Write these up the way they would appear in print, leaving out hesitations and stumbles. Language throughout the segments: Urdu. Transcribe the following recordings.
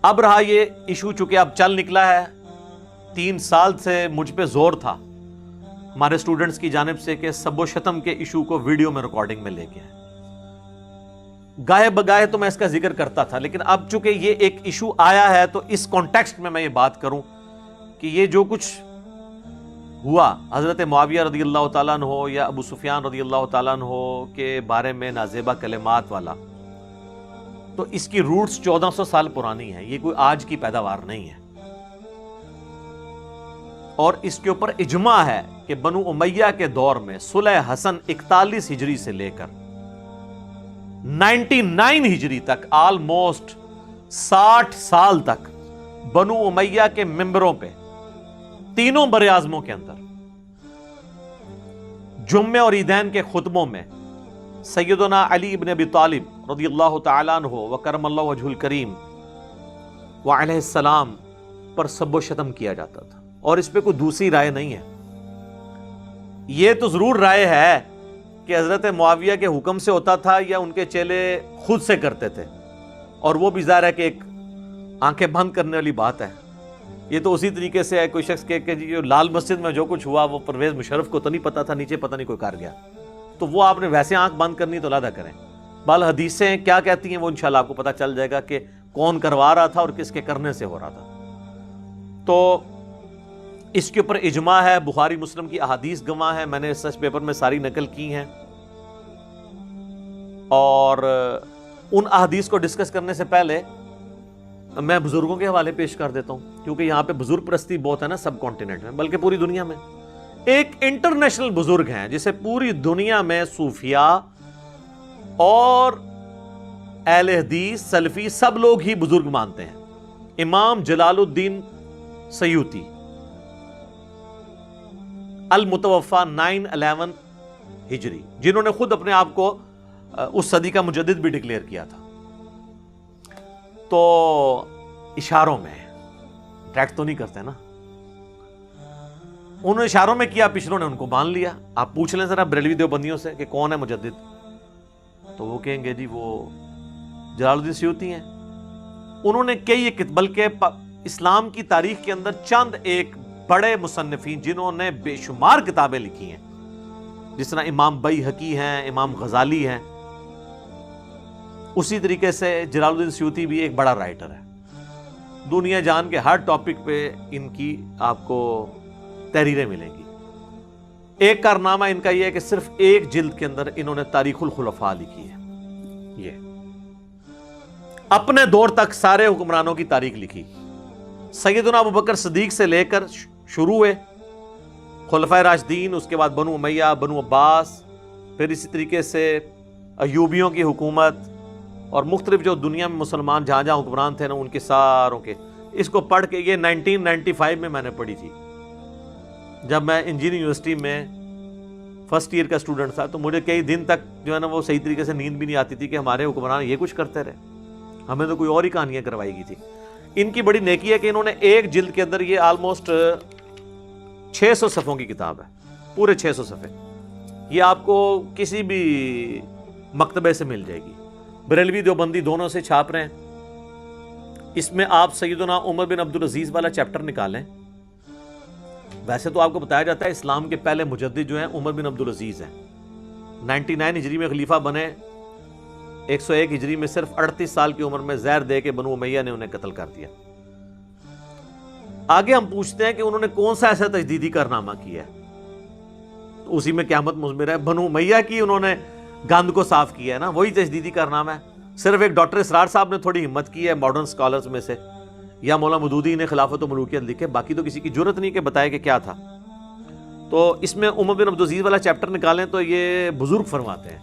اب رہا یہ ایشو، چونکہ اب چل نکلا ہے، 3 سال سے مجھ پہ زور تھا ہمارے اسٹوڈنٹس کی جانب سے کہ سب و شتم کے ایشو کو ویڈیو میں ریکارڈنگ میں لے کے آئیں۔ گاہے بگاہے تو میں اس کا ذکر کرتا تھا، لیکن اب چونکہ یہ ایک ایشو آیا ہے تو اس کانٹیکسٹ میں یہ بات کروں کہ یہ جو کچھ ہوا حضرت معاویہ رضی اللہ تعالیٰ عنہ یا ابو سفیان رضی اللہ تعالیٰ عنہ کے بارے میں نازیبہ کلمات والا، تو اس کی روٹس 1400 سال پرانی ہے، یہ کوئی آج کی پیداوار نہیں ہے، اور اس کے اوپر اجماع ہے کہ بنو امیہ کے دور میں صلح حسن 41 ہجری سے لے کر 99 ہجری تک، آلموسٹ 60 سال تک بنو امیہ کے ممبروں پہ تینوں بر اعظموں کے اندر جمعے اور عیدین کے خطبوں میں سیدنا علی ابن ابی طالب رضی اللہ تعالیٰ عنہ وکرم اللہ وجہ الکریم وعلیہ السلام پر سب و شتم کیا جاتا تھا، اور اس پہ کوئی دوسری رائے نہیں ہے۔ یہ تو ضرور رائے ہے کہ حضرت معاویہ کے حکم سے ہوتا تھا یا ان کے چیلے خود سے کرتے تھے، اور وہ بھی ظاہر ہے کہ ایک آنکھیں بند کرنے والی بات ہے۔ یہ تو اسی طریقے سے ہے کوئی شخص کہ جو لال مسجد میں جو کچھ ہوا وہ پرویز مشرف کو تو نہیں پتا تھا، نیچے پتہ نہیں کوئی کر گیا، تو وہ آپ نے ویسے آنکھ بند کرنی تو علیحدہ کریں۔ بال حدیثیں کیا کہتی ہیں وہ انشاءاللہ آپ کو پتہ چل جائے گا کہ کون کروا رہا تھا اور کس کے کرنے سے ہو رہا تھا۔ تو اس کے اوپر اجماع ہے، بخاری مسلم کی احادیث گواہ ہیں، میں نے ریسرچ پیپر میں ساری نقل کی ہیں، اور ان احادیث کو ڈسکس کرنے سے پہلے میں بزرگوں کے حوالے پیش کر دیتا ہوں، کیونکہ یہاں پہ بزرگ پرستی بہت ہے نا سب کانٹیننٹ میں، بلکہ پوری دنیا میں۔ ایک انٹرنیشنل بزرگ ہیں جسے پوری دنیا میں صوفیاء اور اہل حدیث سلفی سب لوگ ہی بزرگ مانتے ہیں، امام جلال الدین سیوطی، المتوفا 911 ہجری، جنہوں نے خود اپنے آپ کو اس صدی کا مجدد بھی ڈکلیئر کیا تھا۔ تو اشاروں میں ڈائریکٹ تو نہیں کرتے نا، انہوں نے اشاروں میں کیا، پچھلوں نے ان کو مان لیا۔ آپ پوچھ لیں ذرا بریلوی دیوبندیوں سے کہ کون ہے مجدد، تو وہ کہیں گے جی وہ جلال الدین سیوطی ہیں۔ انہوں نے کئی بلکہ اسلام کی تاریخ کے اندر چند ایک بڑے مصنفین جنہوں نے بے شمار کتابیں لکھی ہیں، جس طرح امام بیہقی ہیں، امام غزالی ہیں، اسی طریقے سے جلال الدین سیوطی بھی ایک بڑا رائٹر ہے۔ دنیا جان کے ہر ٹاپک پہ ان کی آپ کو تحریریں ملیں گی۔ ایک کارنامہ ان کا یہ ہے کہ صرف ایک جلد کے اندر انہوں نے تاریخ الخلفاء لکھی ہے، یہ اپنے دور تک سارے حکمرانوں کی تاریخ لکھی، سیدنا ابوبکر صدیق سے لے کر شروع ہوئے خلفائے راشدین، اس کے بعد بنو امیہ، بنو عباس، پھر اسی طریقے سے ایوبیوں کی حکومت، اور مختلف جو دنیا میں مسلمان جہاں جہاں حکمران تھے نا ان کے ساروں کے، اس کو پڑھ کے یہ 1995 میں نے پڑھی تھی جب میں انجینئرنگ یونیورسٹی میں فرسٹ ایئر کا اسٹوڈنٹ تھا، تو مجھے کئی دن تک جو ہے نا وہ صحیح طریقے سے نیند بھی نہیں آتی تھی کہ ہمارے حکمران یہ کچھ کرتے رہے، ہمیں تو کوئی اور ہی کہانیاں کروائی گئی تھی۔ ان کی بڑی نیکی ہے کہ انہوں نے ایک جلد کے اندر، یہ آلموسٹ 600 صفحوں کی کتاب ہے، پورے 600 صفحے، یہ آپ کو کسی بھی مکتبے سے مل جائے گی، بریلوی دیوبندی دونوں سے چھاپ رہے ہیں۔ اس میں آپ سیدنا عمر بن عبدالعزیز والا چیپٹر نکالیں، ویسے تو آپ کو بتایا جاتا ہے اسلام کے پہلے مجدد جو ہیں عمر بن عبدالعزیز ہیں، 99 ہجری میں خلیفہ بنے، 101 ہجری میں صرف 38 سال کی عمر میں زہر دے کے بنو امیہ نے انہیں قتل کر دیا۔ آگے ہم پوچھتے ہیں کہ انہوں نے کون سا ایسا تجدیدی کارنامہ کیا ہے، تو اسی میں قیامت مضمر ہے۔ بنو امیہ کی انہوں نے گند کو صاف کیا ہے نا، وہی تجدیدی کارنامہ ہے۔ صرف ایک ڈاکٹر اسرار صاحب نے تھوڑی ہمت کی ہے ماڈرن سکالرز میں سے، یا مولا مودودی نے خلافت و ملوکیت لکھے، باقی تو کسی کی جرت نہیں کہ بتائے کہ کیا تھا۔ تو اس میں عمر بن عبدالعزیز والا چیپٹر نکالیں تو یہ بزرگ فرماتے ہیں،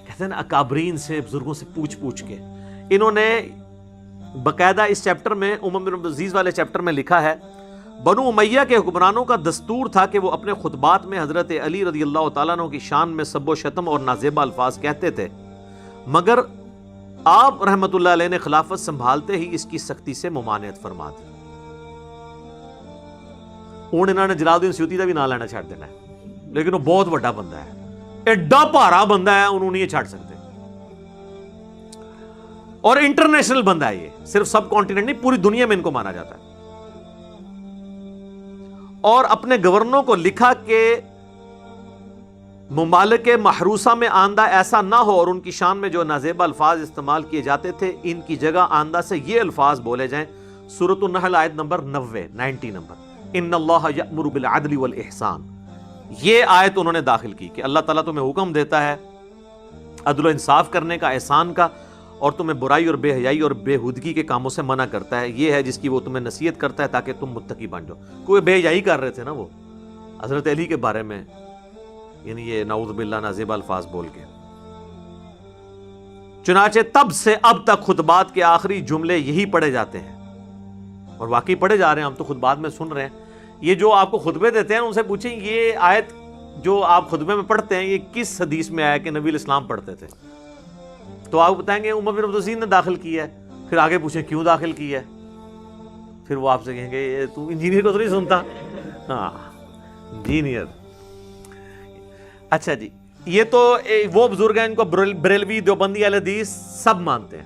کہتے ہیں نا اکابرین سے، بزرگوں سے پوچھ کے انہوں نے باقاعدہ اس چیپٹر میں، عمر بن عبدالعزیز والے چیپٹر میں لکھا ہے، بنو امیہ کے حکمرانوں کا دستور تھا کہ وہ اپنے خطبات میں حضرت علی رضی اللہ تعالیٰ عنہ کی شان میں سب و شتم اور نازیبہ الفاظ کہتے تھے، مگر آپ رحمت اللہ علیہ نے خلافت سنبھالتے ہی اس کی سختی سے ممانعت فرما دی۔ انہوں نے جلال الدین سیوطی کا بھی نام لینا چھاڑ دینا ہے، لیکن وہ بہت بڑا بندہ ہے، ایڈا بھارا بندہ ہے، انہوں نے یہ چھاڑ سکتے۔ اور انٹرنیشنل بندہ ہے، یہ صرف سب کانٹیننٹ نہیں، پوری دنیا میں ان کو مانا جاتا ہے. اور اپنے گورنروں کو لکھا کہ ممالک محروسہ میں آندہ ایسا نہ ہو اور ان کی شان میں جو نازیبا الفاظ استعمال کیے جاتے تھے ان کی جگہ آندہ سے یہ الفاظ بولے جائیں. سورۃ النحل آیت نمبر 90 نمبر، ان اللہ یأمر بالعدل والاحسان. یہ آیت انہوں نے داخل کی کہ اللہ تعالیٰ تمہیں حکم دیتا ہے عدل و انصاف کرنے کا، احسان کا، اور تمہیں برائی اور بے حیائی اور بے ہودگی کے کاموں سے منع کرتا ہے. یہ ہے جس کی وہ تمہیں نصیحت کرتا ہے تاکہ تم متقی بن جاؤ. کوئی بے حیائی کر رہے تھے نا وہ حضرت علی کے بارے میں، یعنی یہ نعوذ باللہ نازیبا الفاظ بول کے. چنانچہ تب سے اب تک خطبات کے آخری جملے یہی پڑھے جاتے ہیں، اور واقعی پڑھے جا رہے ہیں. ہم تو خطبات میں سن رہے ہیں. یہ جو آپ کو خطبے دیتے ہیں ان سے پوچھیں یہ آیت جو آپ خطبے میں پڑھتے ہیں یہ کس حدیث میں آیا کہ نبی الاسلام پڑھتے تھے؟ تو آپ بتائیں گے عمر بن عبدالعزیز نے داخل کیا ہے. پھر آگے پوچھیں کیوں داخل کیا ہے؟ پھر وہ آپ سے کہیں گے تو انجینئر کو تو نہیں سنتا. ہاں انجینئر. اچھا جی، یہ تو وہ بزرگ ہیں ان کو بریلوی دیوبندی اہل حدیث سب مانتے ہیں.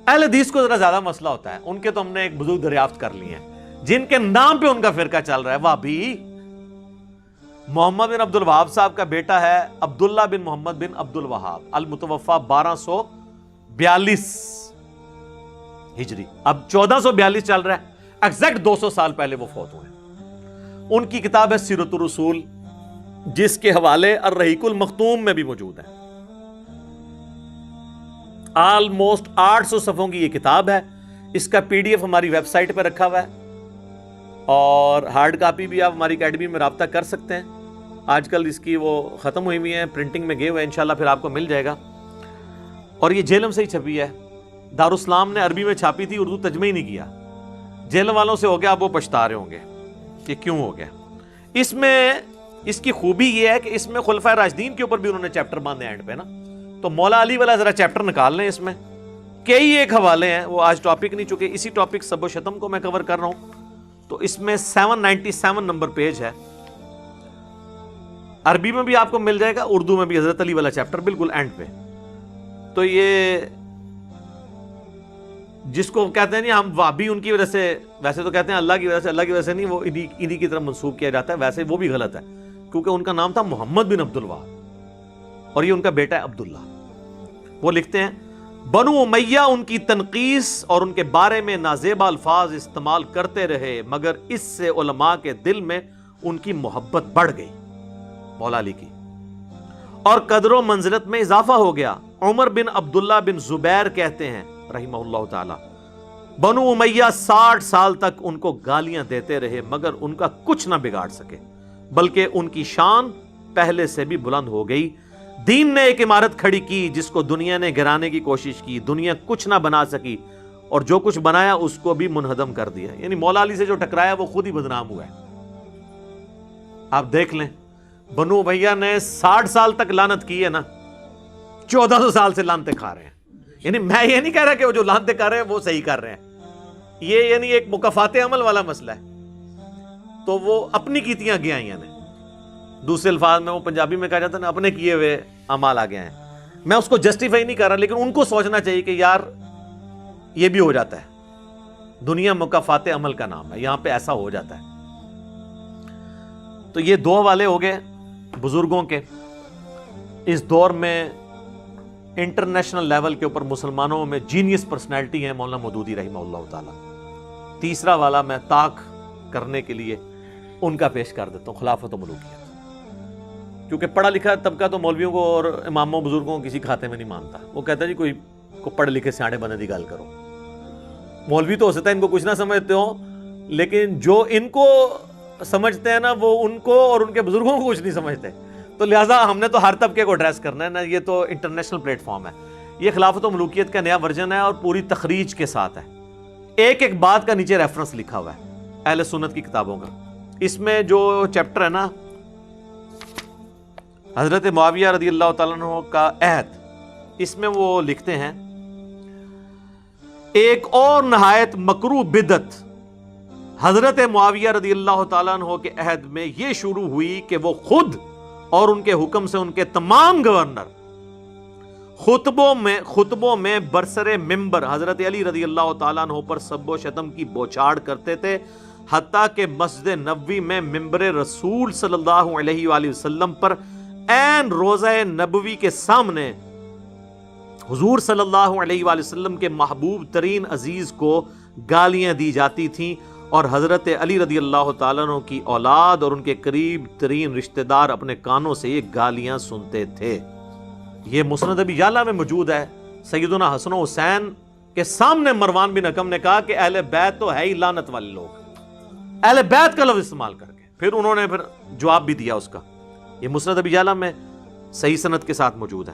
اہل حدیث کو ذرا زیادہ مسئلہ ہوتا ہے. ان کے تو ہم نے ایک بزرگ دریافت کر لیے ہیں جن کے نام پہ ان کا فرقہ چل رہا ہے، وہابی. محمد بن عبد الوہاب صاحب کا بیٹا ہے عبداللہ بن محمد بن عبد الوہاب، المتوفا 1242 ہجری. اب 1442 چل رہا ہے، ایگزیکٹ 200 سال پہلے وہ فوت ہوئے. ان کی کتاب ہے سیرت الرسول، جس کے حوالے الرحیق المختوم میں بھی موجود ہیں. آلموسٹ 800 صفحوں کی یہ کتاب ہے. اس کا PDF ہماری ویب سائٹ پہ رکھا ہوا ہے، اور ہارڈ کاپی بھی آپ ہماری اکیڈمی میں رابطہ کر سکتے ہیں. آج کل اس کی وہ ختم ہوئی ہوئی ہیں، پرنٹنگ میں گئے ہوئے ہیں، انشاءاللہ پھر آپ کو مل جائے گا. اور یہ جیلم سے ہی چھپی ہے. دارالاسلام نے عربی میں چھاپی تھی، اردو ترجمہ ہی نہیں کیا. جیلم والوں سے ہو گیا، اب وہ پچھتا رہے ہوں گے کہ کیوں ہو گیا. اس میں اس کی خوبی یہ ہے کہ اس میں خلفائے راشدین کے اوپر بھی انہوں نے چیپٹر باندھے اینڈ پہ نا. تو مولا علی والا ذرا چیپٹر نکال لیں. اس میں کئی ایک حوالے ہیں، وہ آج ٹاپک نہیں، چونکہ اسی ٹاپک سب و شتم کو میں کور کر رہا ہوں. تو اس میں 797 نمبر پیج ہے. عربی میں بھی آپ کو مل جائے گا، اردو میں بھی حضرت علی والا چیپٹر بالکل اینڈ پہ. تو یہ جس کو کہتے ہیں نہیں ہم وہابی ان کی وجہ سے، ویسے تو کہتے ہیں اللہ کی وجہ سے، اللہ کی وجہ سے نہیں، وہ انہی کی طرف منسوب کیا جاتا ہے. ویسے وہ بھی غلط ہے، کیونکہ ان کا نام تھا محمد بن عبد الوہاب اور یہ ان کا بیٹا ہے عبداللہ. وہ لکھتے ہیں بنو امیہ ان کی تنقیس اور ان کے بارے میں نازیبا الفاظ استعمال کرتے رہے، مگر اس سے علماء کے دل میں ان کی محبت بڑھ گئی، مولا علی کی، اور قدر و منزلت میں اضافہ ہو گیا. عمر بن عبداللہ بن زبیر کہتے ہیں رحمہ اللہ تعالی، بنو امیہ 60 سال تک ان کو گالیاں دیتے رہے مگر ان کا کچھ نہ بگاڑ سکے، بلکہ ان کی شان پہلے سے بھی بلند ہو گئی. دین نے ایک عمارت کھڑی کی جس کو دنیا نے گرانے کی کوشش کی، دنیا کچھ نہ بنا سکی، اور جو کچھ بنایا اس کو بھی منہدم کر دیا. یعنی مولا علی سے جو ٹکرایا وہ خود ہی بدنام ہوا ہے. آپ دیکھ لیں بنو امیہ نے 60 سال تک لعنت کی ہے نا، 1400 سال سے لعنتیں کھا رہے ہیں. یعنی میں یہ نہیں کہہ رہا کہ وہ جو لعنتیں کر رہے ہیں وہ صحیح کر رہے ہیں، یہ یعنی ایک مکافات عمل والا مسئلہ ہے. تو وہ اپنی کیتیاں گیا نے، دوسرے الفاظ میں وہ پنجابی میں کہا جاتا ہے نا اپنے کیے ہوئے اعمال آ گئے ہیں. میں اس کو جسٹیفائی نہیں کر رہا، لیکن ان کو سوچنا چاہیے کہ یار یہ بھی ہو جاتا ہے، دنیا مکافات عمل کا نام ہے، یہاں پہ ایسا ہو جاتا ہے. تو یہ دو حوالے ہو گئے بزرگوں کے. اس دور میں انٹرنیشنل لیول کے اوپر مسلمانوں میں جینیس پرسنالٹی ہے مولانا مودودی رحمہ اللہ تعالی. تیسرا والا میں طاق کرنے کے لیے ان کا پیش کر دیتا ہوں، خلافت و ملوکیت. کیونکہ پڑھا لکھا طبقہ تو مولویوں کو اور اماموں بزرگوں کو کسی کھاتے میں نہیں مانتا. وہ کہتا ہے جی کوئی کو پڑھ لکھے سیاڑے بنے دی گل کرو. مولوی تو ہو سکتا ہے ان کو کچھ نہ سمجھتے ہو، لیکن جو ان کو سمجھتے ہیں نا وہ ان کو اور ان کے بزرگوں کو کچھ نہیں سمجھتے. تو لہٰذا ہم نے تو ہر طبقے کو ایڈریس کرنا ہے نا. یہ تو انٹرنیشنل پلیٹ فارم ہے. یہ خلافت و ملوکیت کا نیا ورژن ہے اور پوری تخریج کے ساتھ ہے. ایک ایک بات کا نیچے ریفرنس لکھا ہوا ہے اہل سنت کی کتابوں کا. اس میں جو چیپٹر ہے نا حضرت معاویہ رضی اللہ تعالیٰ عنہ کا عہد، اس میں وہ لکھتے ہیں ایک اور نہایت مکروہ بدعت حضرت معاویہ رضی اللہ تعالیٰ عنہ کے عہد میں یہ شروع ہوئی کہ وہ خود اور ان کے حکم سے ان کے تمام گورنر خطبوں میں برسر ممبر حضرت علی رضی اللہ تعالیٰ عنہ پر سب و شتم کی بوچھاڑ کرتے تھے، حتیٰ کہ مسجد نبوی میں ممبر رسول صلی اللہ علیہ وآلہ وسلم پر عین روضہ نبوی کے سامنے حضور صلی اللہ علیہ وآلہ وسلم کے محبوب ترین عزیز کو گالیاں دی جاتی تھیں، اور حضرت علی رضی اللہ تعالیٰ عنہ کی اولاد اور ان کے قریب ترین رشتہ دار اپنے کانوں سے یہ گالیاں سنتے تھے۔ یہ مسند ابی یعلا میں موجود ہے۔ سیدنا حسن و حسین کے سامنے مروان بن حکم نے کہا کہ اہل بیت تو ہے ہی لعنت والے لوگ، اہل بیت کا لفظ استعمال کر کے پھر انہوں نے جواب بھی دیا اس کا۔ یہ مسند ابی یعلا میں صحیح سند کے ساتھ موجود ہے۔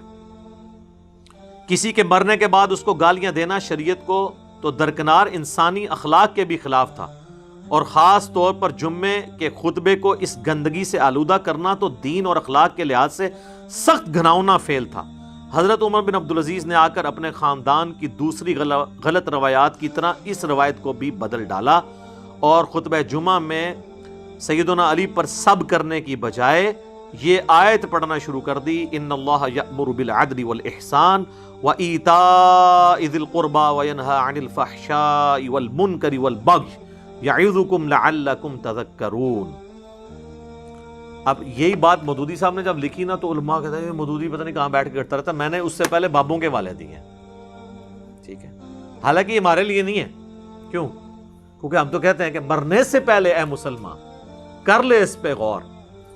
کسی کے مرنے کے بعد اس کو گالیاں دینا شریعت کو تو درکنار انسانی اخلاق کے بھی خلاف تھا، اور خاص طور پر جمعے کے خطبے کو اس گندگی سے آلودہ کرنا تو دین اور اخلاق کے لحاظ سے سخت گھناؤنا فعل تھا۔ حضرت عمر بن عبدالعزیز نے آ کر اپنے خاندان کی دوسری غلط روایات کی طرح اس روایت کو بھی بدل ڈالا، اور خطبہ جمعہ میں سیدنا علی پر سب کرنے کی بجائے یہ آیت پڑھنا شروع کر دی، ان اللہ یأمر بالعدل والاحسان وایتاء ذی القربى وینہی عن الفحشاء والمنکر والبغی یعظکم لعلکم تذکرون۔ اب یہی بات مودودی صاحب نے جب لکھی نا تو علماء کہتے ہیں مودودی پتہ نہیں کہاں بیٹھ کے کرتا رہتا، میں نے اس سے پہلے بابوں کے والے دیے ہیں، ٹھیک ہے، حالانکہ یہ ہمارے لیے نہیں ہے۔ کیوں؟ کیونکہ ہم تو کہتے ہیں کہ مرنے سے پہلے اے مسلمان کر لے اس پہ غور،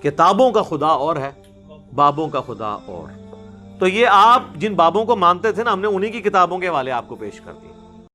کتابوں کا خدا اور ہے، بابوں کا خدا اور۔ تو یہ آپ جن بابوں کو مانتے تھے نا، ہم نے انہی کی کتابوں کے والے آپ کو پیش کر دیے۔